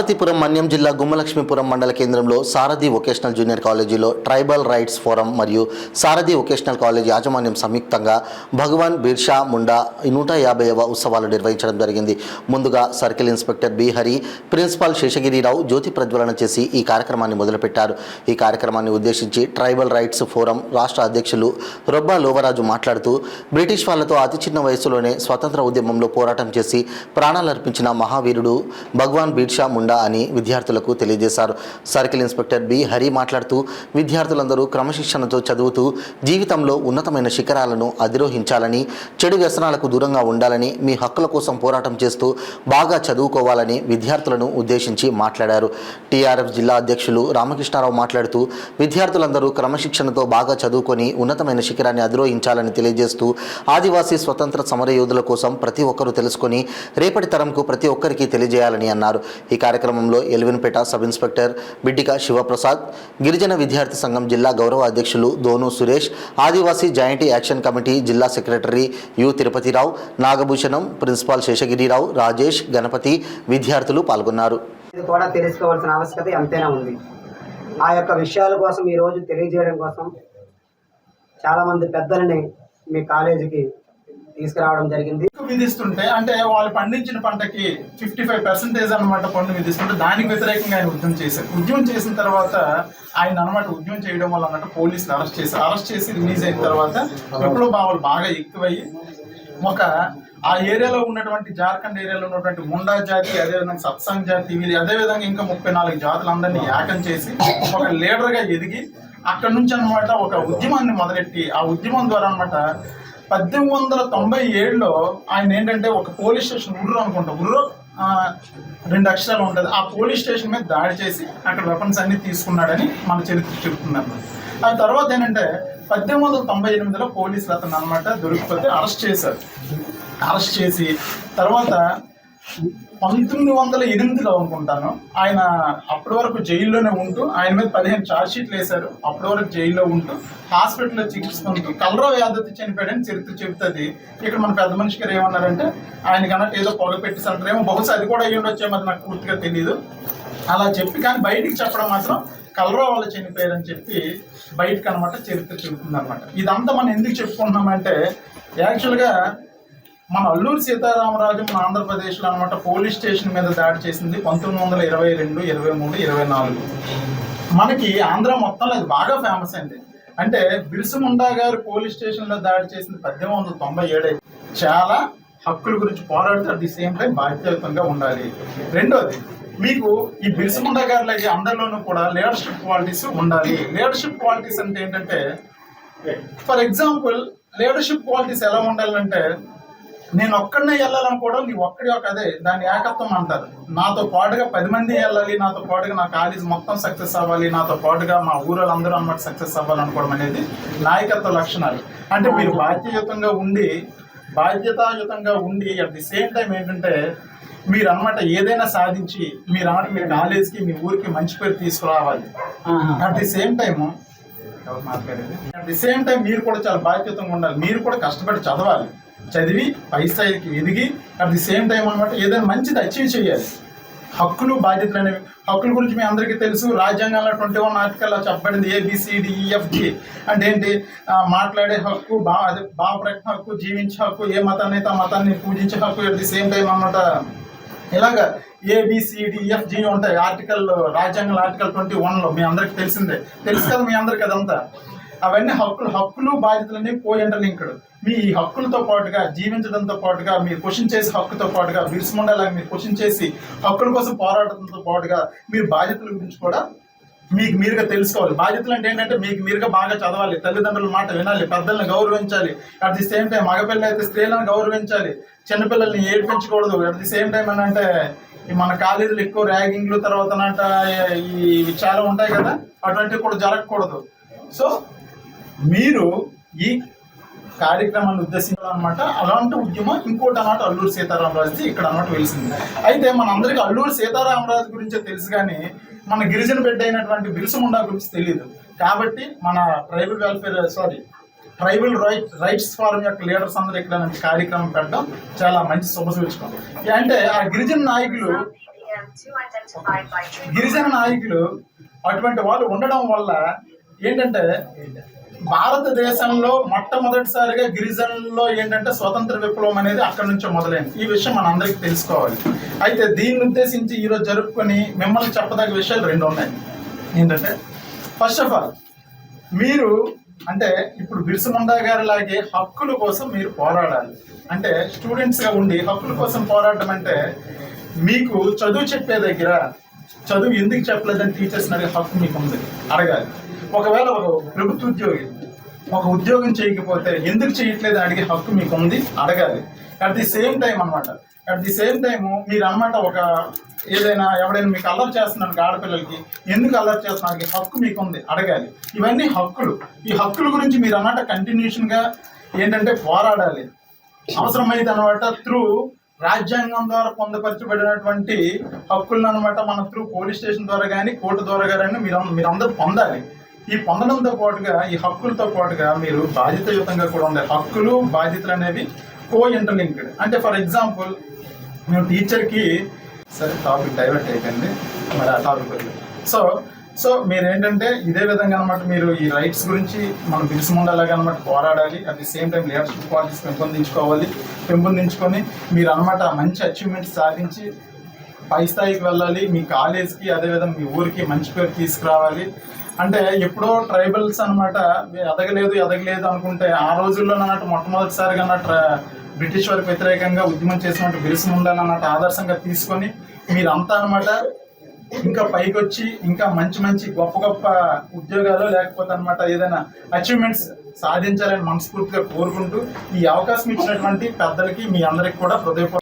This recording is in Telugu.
పార్వతీపురం మన్యం జిల్లా గుమ్మలక్ష్మీపురం మండల కేంద్రంలో సారథి వొకేషనల్ జూనియర్ కాలేజీలో ట్రైబల్ రైట్స్ ఫోరం మరియు సారథి వొకేషనల్ కాలేజీ యాజమాన్యం సంయుక్తంగా భగవాన్ బిర్సా ముండా 150వ ఉత్సవాలు నిర్వహించడం జరిగింది. ముందుగా circle inspector B Hari, principal Seshagirirao జ్యోతి ప్రజ్వలన చేసి ఈ కార్యక్రమాన్ని మొదలుపెట్టారు. ఈ కార్యక్రమాన్ని ఉద్దేశించి ట్రైబల్ రైట్స్ ఫోరం రాష్ట్ర అధ్యక్షులు రొబ్బా లోవరాజు మాట్లాడుతూ, బ్రిటిష్ వాళ్లతో అతి చిన్న వయసులోనే స్వతంత్ర ఉద్యమంలో పోరాటం చేసి ప్రాణాలర్పించిన మహావీరుడు భగవాన్ బిర్సా ముండా అని విద్యార్థులకు తెలియజేశారు. సర్కిల్ ఇన్స్పెక్టర్ బి హరి మాట్లాడుతూ, విద్యార్థులందరూ క్రమశిక్షణతో చదువుతూ జీవితంలో ఉన్నతమైన శిఖరాలను అధిరోహించాలని, చెడు వ్యసనాలకు దూరంగా ఉండాలని, మీ హక్కుల కోసం పోరాటం చేస్తూ బాగా చదువుకోవాలని విద్యార్థులను ఉద్దేశించి మాట్లాడారు. టీఆర్ఎఫ్ జిల్లా అధ్యక్షులు రామకృష్ణారావు మాట్లాడుతూ, విద్యార్థులందరూ క్రమశిక్షణతో బాగా చదువుకొని ఉన్నతమైన శిఖరాన్ని అధిరోహించాలని తెలియజేస్తూ, ఆదివాసీ స్వతంత్ర సమరయోధుల కోసం ప్రతి ఒక్కరూ తెలుసుకొని రేపటి తరంకు ప్రతి ఒక్కరికి తెలియజేయాలని అన్నారు. ఈ కార్యక్రమంలో ఎల్విన్పేట సబ్ ఇన్స్పెక్టర్ బిడ్డిక శివప్రసాద్, గిరిజన విద్యార్థి సంఘం జిల్లా గౌరవ అధ్యక్షులు దోను సురేష్, ఆదివాసీ జాయింట్ యాక్షన్ కమిటీ జిల్లా secretary U Tirupathirao, Nagabhushanam, principal Seshagirirao, Rajesh, Ganapathi విద్యార్థులు పాల్గొన్నారు. ఇది కూడా తెలుసుకోవాల్సిన ఆవశ్యకత ఎంతైనా ఉంది. ఆ యొక్క విషయాల కోసం ఈరోజు తెలియజేయడం కోసం చాలామంది పెద్దలని మీ కాలేజీకి తీసుకురావడం జరిగింది. విధిస్తుంటే అంటే వాళ్ళు పండించిన పంటకి 55% అన్నమాట పన్ను విధిస్తుంటే దానికి వ్యతిరేకంగా ఆయన ఉద్యమం చేశారు. ఉద్యమం చేసిన తర్వాత ఆయన అన్నమాట ఉద్యమం చేయడం వల్ల అన్నట్టు పోలీసులు అరెస్ట్ చేసి రిలీజ్ అయిన తర్వాత విప్లవ భావాలు బాగా ఎక్కువయ్యి ఒక ఆ ఏరియాలో ఉన్నటువంటి జార్ఖండ్ ఏరియాలో ఉన్నటువంటి ముండా జాతి, అదేవిధంగా సత్సంగ్ జాతి, అదేవిధంగా ఇంకా 34 జాతులందరినీ ఏకం చేసి ఒక లీడర్గా ఎదిగి అక్కడ నుంచి అన్నమాట ఒక ఉద్యమాన్ని మొదలెట్టి ఆ ఉద్యమం ద్వారా అన్నమాట 1897లో ఆయన ఏంటంటే ఒక పోలీస్ స్టేషన్ ఉర్రు అనుకుంటా, ఉర్రు 2 అక్షరాలు ఉంటుంది, ఆ పోలీస్ స్టేషన్ మీద దాడి చేసి అక్కడ వెపన్స్ అన్ని తీసుకున్నాడని మన చరిత్ర చెప్తున్నారు. ఆ తర్వాత ఏంటంటే 1898లో పోలీసులు అతను అనమాట దొరికిపోతే అరెస్ట్ చేశారు. అరెస్ట్ చేసి తర్వాత 1908లో అనుకుంటాను ఆయన అప్పటి వరకు జైల్లోనే ఉంటూ ఆయన మీద 15 ఛార్జ్షీట్లు వేశారు. అప్పటి వరకు జైల్లో ఉంటూ హాస్పిటల్లో చికిత్స పొందుతూ కలరా వ్యాధి చనిపోయాడని చరిత్ర చెబుతుంది. ఇక్కడ మన పెద్ద మనిషి గారు ఏమన్నారంటే ఆయన కన్నా ఏదో పొగ పెట్టేసంటారేమో, బహుశా అది కూడా అయ్యి ఉండొచ్చేమో, అది నాకు పూర్తిగా తెలియదు. అలా చెప్పి కానీ బయటికి చెప్పడం మాత్రం కలరా వాళ్ళు చనిపోయారని చెప్పి బయటకు అనమాట చరిత్ర చెబుతుంది అనమాట. ఇదంతా మనం ఎందుకు చెప్పుకుంటున్నామంటే యాక్చువల్గా మన అల్లూరి సీతారామరాజు మన ఆంధ్రప్రదేశ్లో అనమాట పోలీస్ స్టేషన్ మీద దాడి చేసింది 1922, 23, 24. మనకి ఆంధ్ర మొత్తంలో అది బాగా ఫేమస్ అయింది. అంటే బిర్సా ముండా గారు పోలీస్ స్టేషన్లో దాడి చేసింది 1897. చాలా హక్కుల గురించి పోరాడితే అట్ ది సేమ్ టైం బాధ్యతంగా ఉండాలి. రెండోది, మీకు ఈ బిర్సా ముండా గారి అందరిలోనూ కూడా లీడర్షిప్ క్వాలిటీస్ ఉండాలి. లీడర్షిప్ క్వాలిటీస్ అంటే ఏంటంటే, ఫర్ ఎగ్జాంపుల్ లీడర్షిప్ క్వాలిటీస్ ఎలా ఉండాలంటే, నేను ఒక్కడనే వెళ్ళాలనుకోవడం నీ ఒక్కడి ఒక అదే దాని ఏకత్వం అంటారు. నాతో పాటుగా 10 మంది వెళ్ళాలి, నాతో పాటుగా నా కాలేజ్ మొత్తం సక్సెస్ అవ్వాలి, నాతో పాటుగా మా ఊళ్ళందరూ అన్నమాట సక్సెస్ అవ్వాలనుకోవడం అనేది నాయకత్వ లక్షణాలు. అంటే మీరు బాధ్యతాయుతంగా ఉండి అట్ ది సేమ్ టైం ఏంటంటే మీరు అన్నమాట ఏదైనా సాధించి మీరు అన్నమాట మీ కాలేజ్కి మీ ఊరికి మంచి పేరు తీసుకురావాలి. అట్ ది సేమ్ టైము మీరు కూడా చాలా బాధ్యతంగా ఉండాలి. మీరు కూడా కష్టపడి చదవాలి, చదివి పై స్థాయికి ఎదిగి అట్ ది సేమ్ టైం అనమాట ఏదైనా మంచిది అచీవ్ చేయాలి. హక్కులు బాధ్యతలు అనేవి, హక్కుల గురించి మీ అందరికీ తెలుసు. రాజ్యాంగంలో 21 ఆర్టికల్లో చెప్పబడింది ABCDEFG అంటే ఏంటి, మాట్లాడే హక్కు, భావ ప్రకటన హక్కు, జీవించే హక్కు, ఏ మతాన్ని అయితే ఆ మతాన్ని పూజించే హక్కు, అట్ ది సేమ్ టైం అన్నమాట ఇలాగా ABCDEFG ఉంటాయి రాజ్యాంగంలో ఆర్టికల్ 21లో. మీ అందరికి తెలిసిందే, తెలుసు కదా మీ అందరికి అదంతా. అవన్నీ హక్కులు బాధ్యతలన్నీ ఇంటర్లింక్డ్. మీ హక్కులతో పాటుగా జీవించడంతో పాటుగా మీరు క్వశ్చన్ చేసే హక్కుతో పాటుగా బిర్సా ముండా లాగా మీరు క్వశ్చన్ చేసి హక్కుల కోసం పోరాటంతో పాటుగా మీరు బాధ్యతల గురించి కూడా మీకు మీరుగా తెలుసుకోవాలి. బాధ్యతలు అంటే ఏంటంటే మీకు మీరుగా బాగా చదవాలి, తల్లిదండ్రుల మాట వినాలి, పెద్దలను గౌరవించాలి. అట్ ది సేమ్ టైం మగపిల్ల అయితే స్త్రీలను గౌరవించాలి, చిన్నపిల్లల్ని ఏడిపించకూడదు. అట్ ది సేమ్ టైం అని అంటే మన కాలేజీలు ఎక్కువ ర్యాగింగ్లు తర్వాత ఇవి చాలా ఉంటాయి కదా, అటువంటివి కూడా జరగకూడదు. సో మీరు ఈ కార్యక్రమాన్ని ఉద్దేశించాలన్నమాట. అలాంటి ఉద్యమం ఇంకోటి అన్నమాట అల్లూరి సీతారామరాజు ఇక్కడ అన్నమాట వెలిసింది. అయితే మన అందరికీ అల్లూరి సీతారామరాజు గురించే తెలుసు, కానీ మన గిరిజన బిడ్డ అయినటువంటి బిర్సా ముండా గురించి తెలియదు. కాబట్టి మన ట్రైబల్ రైట్స్ ఫోరం యొక్క లీడర్స్ అందరూ ఇక్కడ నుంచి కార్యక్రమం పెట్టడం చాలా మంచి శుభసూచకం. అంటే ఆ గిరిజన నాయకులు గిరిజన నాయకులు అటువంటి వాళ్ళు ఉండడం వల్ల ఏంటంటే భారతదేశంలో మొట్టమొదటిసారిగా గిరిజనుల్లో ఏంటంటే స్వతంత్ర విప్లవం అనేది అక్కడి నుంచే మొదలైంది. ఈ విషయం మన అందరికీ తెలుసుకోవాలి. అయితే దీన్ని ఉద్దేశించి ఈరోజు జరుపుకొని మిమ్మల్ని చెప్పదగ్గ విషయాలు 2 ఉన్నాయి. ఏంటంటే ఫస్ట్ ఆఫ్ ఆల్ మీరు అంటే ఇప్పుడు బిర్సా ముండా గారి లాగే హక్కుల కోసం మీరు పోరాడాలి. అంటే స్టూడెంట్స్గా ఉండి హక్కుల కోసం పోరాడడం అంటే మీకు చదువు చెప్పే దగ్గర చదువు ఎందుకు చెప్పలేదని టీచర్స్ని అడిగే హక్కు మీకు ఉంది, అడగాలి. ఒకవేళ ఒక ప్రభుత్వ ఉద్యోగి ఒక ఉద్యోగం చేయకపోతే ఎందుకు చేయట్లేదు అడిగే హక్కు మీకు ఉంది, అడగాలి. అట్ ది సేమ్ టైం అనమాట మీరు అనమాట ఒక ఏదైనా ఎవడైనా మీకు అల్లరి చేస్తున్నారు ఆడపిల్లలకి ఎందుకు అల్లరి చేస్తున్నారు హక్కు మీకు ఉంది, అడగాలి. ఇవన్నీ హక్కులు. ఈ హక్కుల గురించి మీరు అన్నమాట కంటిన్యూషన్గా ఏంటంటే పోరాడాలి. అవసరమైతే అనమాట త్రూ రాజ్యాంగం ద్వారా పొందపరచబడినటువంటి హక్కులను అనమాట మన త్రూ పోలీస్ స్టేషన్ ద్వారా కానీ కోర్టు ద్వారా కానీ మీరందరూ పొందాలి. ఈ పొందడంతో పాటుగా ఈ హక్కులతో పాటుగా మీరు బాధ్యతాయుతంగా కూడా ఉండాలి. హక్కులు బాధ్యతలు అనేవి ఇంటర్లింక్డ్. అంటే ఫర్ ఎగ్జాంపుల్ మేము టీచర్కి సరే టాపిక్ డైవర్ట్ అయిపోయింది, మరి ఆ టాపిక్ సో మీరు ఏంటంటే ఇదే విధంగా అనమాట మీరు ఈ రైట్స్ గురించి మనం బిర్సా ముండా లాగా అనమాట పోరాడాలి. At the same time leadership qualities పెంపొందించుకొని మీరు అనమాట మంచి అచీవ్మెంట్స్ సాధించి పై స్థాయికి వెళ్ళాలి. మీ కాలేజ్కి అదేవిధంగా మీ ఊరికి మంచి పేరు తీసుకురావాలి. అంటే ఎప్పుడో ట్రైబల్స్ అనమాట ఎదగలేదు అనుకుంటే ఆ రోజుల్లో అన్నట్టు మొట్టమొదటిసారిగా అన్నట్టు బ్రిటిష్ వారికి వ్యతిరేకంగా ఉద్యమం చేసినట్టు బిర్సా ముండాని అన్నట్టు ఆదర్శంగా తీసుకొని మీరంతా అనమాట ఇంకా పైకి వచ్చి ఇంకా మంచి గొప్ప ఉద్యోగాలు లేకపోతే అనమాట ఏదైనా అచీవ్మెంట్స్ సాధించాలని మనస్ఫూర్తిగా కోరుకుంటూ ఈ అవకాశం ఇచ్చినటువంటి పెద్దలకి మీ అందరికి కూడా హృదయపూర్వక